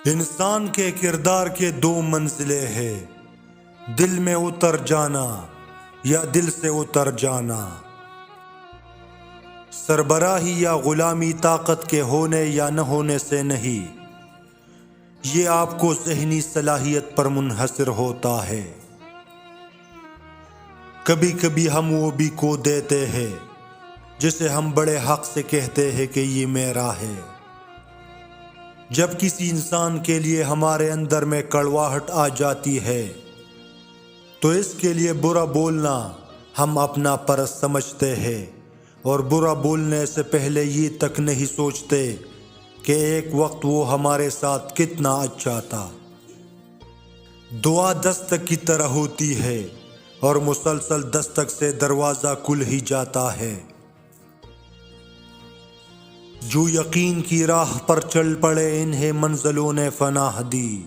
انسان کے کردار کے دو منزلیں ہیں، دل میں اتر جانا یا دل سے اتر جانا، سربراہی یا غلامی طاقت کے ہونے یا نہ ہونے سے نہیں، یہ آپ کو ذہنی صلاحیت پر منحصر ہوتا ہے۔ کبھی کبھی ہم وہ بھی کھو دیتے ہیں جسے ہم بڑے حق سے کہتے ہیں کہ یہ میرا ہے۔ جب کسی انسان کے لیے ہمارے اندر میں کڑواہٹ آ جاتی ہے تو اس کے لیے برا بولنا ہم اپنا پرست سمجھتے ہیں، اور برا بولنے سے پہلے یہ تک نہیں سوچتے کہ ایک وقت وہ ہمارے ساتھ کتنا اچھا تھا۔ دعا دستک کی طرح ہوتی ہے اور مسلسل دستک سے دروازہ کھل ہی جاتا ہے۔ جو یقین کی راہ پر چل پڑے انہیں منزلوں نے پناہ دی،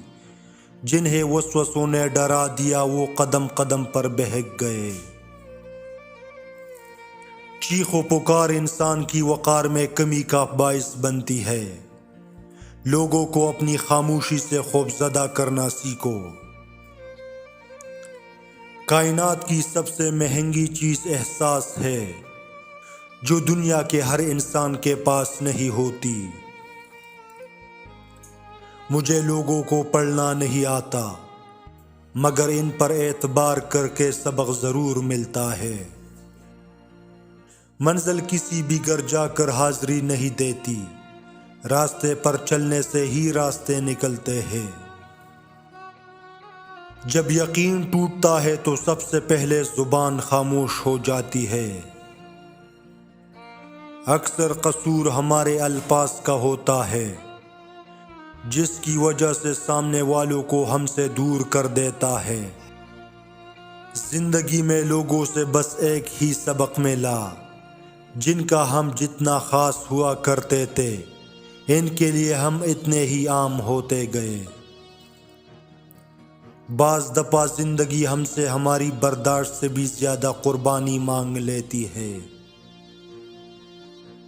جنہیں وسوسوں نے ڈرا دیا وہ قدم قدم پر بہک گئے۔ چیخ و پکار انسان کی وقار میں کمی کا باعث بنتی ہے۔ لوگوں کو اپنی خاموشی سے خوفزدہ کرنا سیکھو۔ کائنات کی سب سے مہنگی چیز احساس ہے جو دنیا کے ہر انسان کے پاس نہیں ہوتی۔ مجھے لوگوں کو پڑھنا نہیں آتا، مگر ان پر اعتبار کر کے سبق ضرور ملتا ہے۔ منزل کسی بھی گھر جا کر حاضری نہیں دیتی، راستے پر چلنے سے ہی راستے نکلتے ہیں۔ جب یقین ٹوٹتا ہے تو سب سے پہلے زبان خاموش ہو جاتی ہے۔ اکثر قصور ہمارے الفاظ کا ہوتا ہے، جس کی وجہ سے سامنے والوں کو ہم سے دور کر دیتا ہے۔ زندگی میں لوگوں سے بس ایک ہی سبق ملا، جن کا ہم جتنا خاص ہوا کرتے تھے ان کے لیے ہم اتنے ہی عام ہوتے گئے۔ بعض دفعہ زندگی ہم سے ہماری برداشت سے بھی زیادہ قربانی مانگ لیتی ہے۔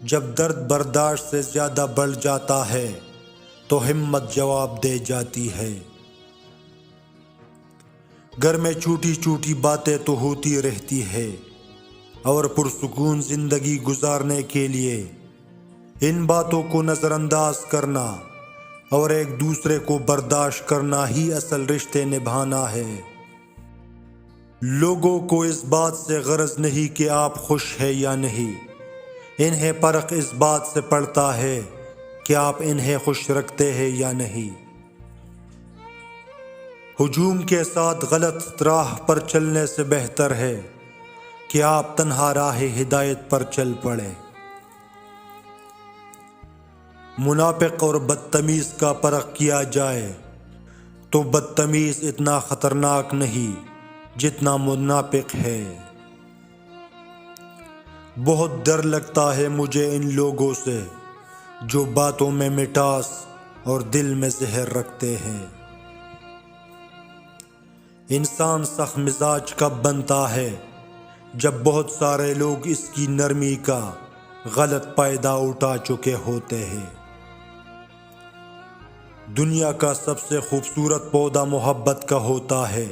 جب درد برداشت سے زیادہ بڑھ جاتا ہے تو ہمت جواب دے جاتی ہے۔ گھر میں چھوٹی چھوٹی باتیں تو ہوتی رہتی ہے، اور پرسکون زندگی گزارنے کے لیے ان باتوں کو نظر انداز کرنا اور ایک دوسرے کو برداشت کرنا ہی اصل رشتے نبھانا ہے۔ لوگوں کو اس بات سے غرض نہیں کہ آپ خوش ہیں یا نہیں، انہیں فرق اس بات سے پڑتا ہے کہ آپ انہیں خوش رکھتے ہیں یا نہیں۔ ہجوم کے ساتھ غلط راہ پر چلنے سے بہتر ہے کہ آپ تنہا راہ ہدایت پر چل پڑے۔ منافق اور بدتمیز کا فرق کیا جائے تو بدتمیز اتنا خطرناک نہیں جتنا منافق ہے۔ بہت ڈر لگتا ہے مجھے ان لوگوں سے جو باتوں میں مٹاس اور دل میں زہر رکھتے ہیں۔ انسان سخت مزاج کب بنتا ہے جب بہت سارے لوگ اس کی نرمی کا غلط فائدہ اٹھا چکے ہوتے ہیں۔ دنیا کا سب سے خوبصورت پودا محبت کا ہوتا ہے،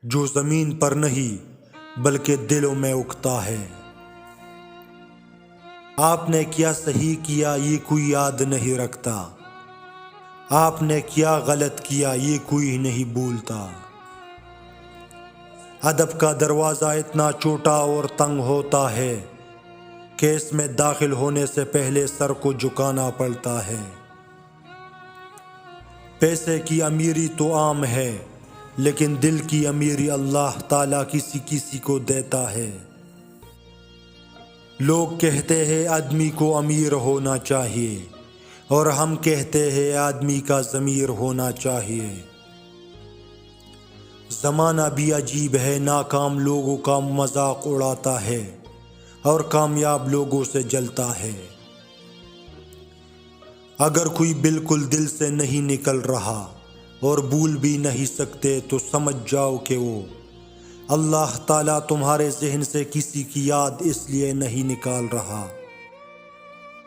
جو زمین پر نہیں بلکہ دلوں میں اگتا ہے۔ آپ نے کیا صحیح کیا یہ کوئی یاد نہیں رکھتا، آپ نے کیا غلط کیا یہ کوئی نہیں بھولتا۔ ادب کا دروازہ اتنا چھوٹا اور تنگ ہوتا ہے کہ اس میں داخل ہونے سے پہلے سر کو جھکانا پڑتا ہے۔ پیسے کی امیری تو عام ہے، لیکن دل کی امیری اللہ تعالیٰ کسی کسی کو دیتا ہے۔ لوگ کہتے ہیں آدمی کو امیر ہونا چاہیے، اور ہم کہتے ہیں آدمی کا ضمیر ہونا چاہیے۔ زمانہ بھی عجیب ہے، ناکام لوگوں کا مذاق اڑاتا ہے اور کامیاب لوگوں سے جلتا ہے۔ اگر کوئی بالکل دل سے نہیں نکل رہا اور بھول بھی نہیں سکتے تو سمجھ جاؤ کہ وہ اللہ تعالیٰ تمہارے ذہن سے کسی کی یاد اس لیے نہیں نکال رہا،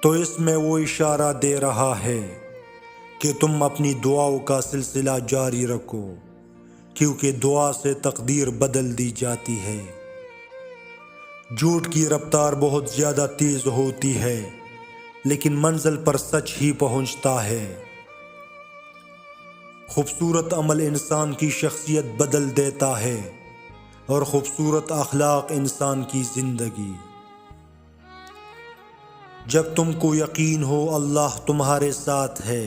تو اس میں وہ اشارہ دے رہا ہے کہ تم اپنی دعاؤں کا سلسلہ جاری رکھو، کیونکہ دعا سے تقدیر بدل دی جاتی ہے۔ جھوٹ کی رفتار بہت زیادہ تیز ہوتی ہے، لیکن منزل پر سچ ہی پہنچتا ہے۔ خوبصورت عمل انسان کی شخصیت بدل دیتا ہے، اور خوبصورت اخلاق انسان کی زندگی۔ جب تم کو یقین ہو اللہ تمہارے ساتھ ہے،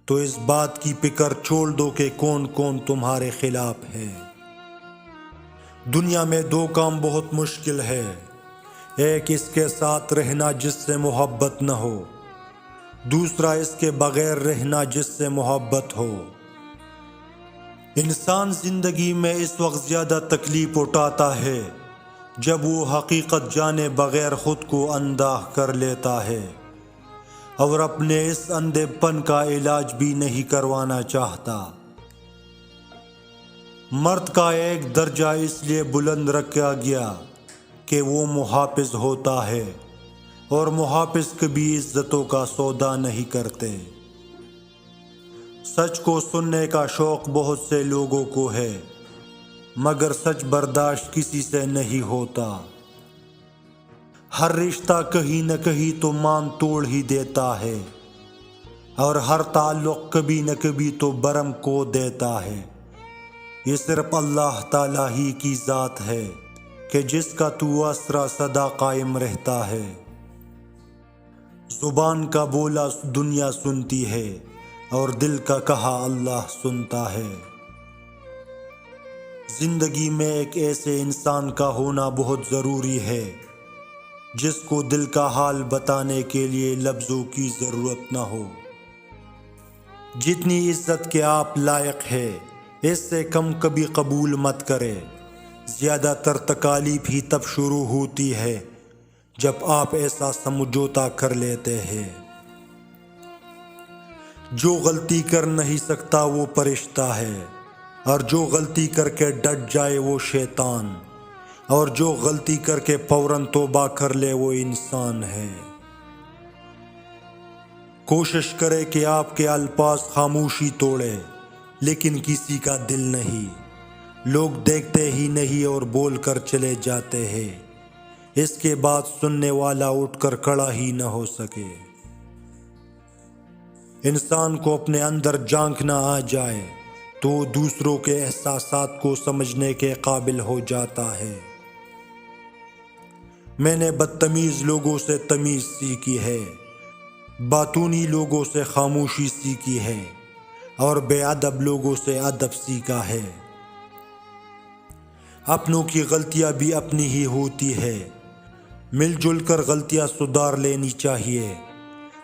تو اس بات کی فکر چھوڑ دو کہ کون کون تمہارے خلاف ہے۔ دنیا میں دو کام بہت مشکل ہے، ایک اس کے ساتھ رہنا جس سے محبت نہ ہو، دوسرا اس کے بغیر رہنا جس سے محبت ہو۔ انسان زندگی میں اس وقت زیادہ تکلیف اٹھاتا ہے جب وہ حقیقت جانے بغیر خود کو اندھا کر لیتا ہے، اور اپنے اس اندھے پن کا علاج بھی نہیں کروانا چاہتا۔ مرد کا ایک درجہ اس لیے بلند رکھا گیا کہ وہ محافظ ہوتا ہے، اور محافظ کبھی عزتوں کا سودا نہیں کرتے۔ سچ کو سننے کا شوق بہت سے لوگوں کو ہے، مگر سچ برداشت کسی سے نہیں ہوتا۔ ہر رشتہ کہیں نہ کہیں تو مان توڑ ہی دیتا ہے، اور ہر تعلق کبھی نہ کبھی تو برہم کو دیتا ہے۔ یہ صرف اللہ تعالیٰ ہی کی ذات ہے کہ جس کا تو اسرا سدا قائم رہتا ہے۔ زبان کا بولا دنیا سنتی ہے، اور دل کا کہا اللہ سنتا ہے۔ زندگی میں ایک ایسے انسان کا ہونا بہت ضروری ہے جس کو دل کا حال بتانے کے لیے لفظوں کی ضرورت نہ ہو۔ جتنی عزت کے آپ لائق ہے، اس سے کم کبھی قبول مت کرے۔ زیادہ تر تکالیف ہی تب شروع ہوتی ہے جب آپ ایسا سمجھوتا کر لیتے ہیں۔ جو غلطی کر نہیں سکتا وہ فرشتہ ہے، اور جو غلطی کر کے ڈٹ جائے وہ شیطان، اور جو غلطی کر کے فوراً توبہ کر لے وہ انسان ہے۔ کوشش کرے کہ آپ کے الفاظ خاموشی توڑے، لیکن کسی کا دل نہیں۔ لوگ دیکھتے ہی نہیں اور بول کر چلے جاتے ہیں، اس کے بعد سننے والا اٹھ کر کھڑا ہی نہ ہو سکے۔ انسان کو اپنے اندر جھانکنا آ جائے تو دوسروں کے احساسات کو سمجھنے کے قابل ہو جاتا ہے۔ میں نے بدتمیز لوگوں سے تمیز سیکھی ہے، باطونی لوگوں سے خاموشی سیکھی ہے، اور بے ادب لوگوں سے ادب سیکھا ہے۔ اپنوں کی غلطیاں بھی اپنی ہی ہوتی ہے، مل جل کر غلطیاں سدھار لینی چاہیے۔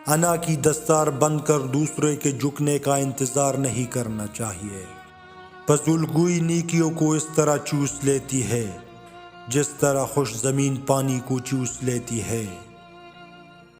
انا کی دستار بند کر دوسرے کے جھکنے کا انتظار نہیں کرنا چاہیے۔ فضول گوئی نیکیوں کو اس طرح چوس لیتی ہے جس طرح خوش زمین پانی کو چوس لیتی ہے۔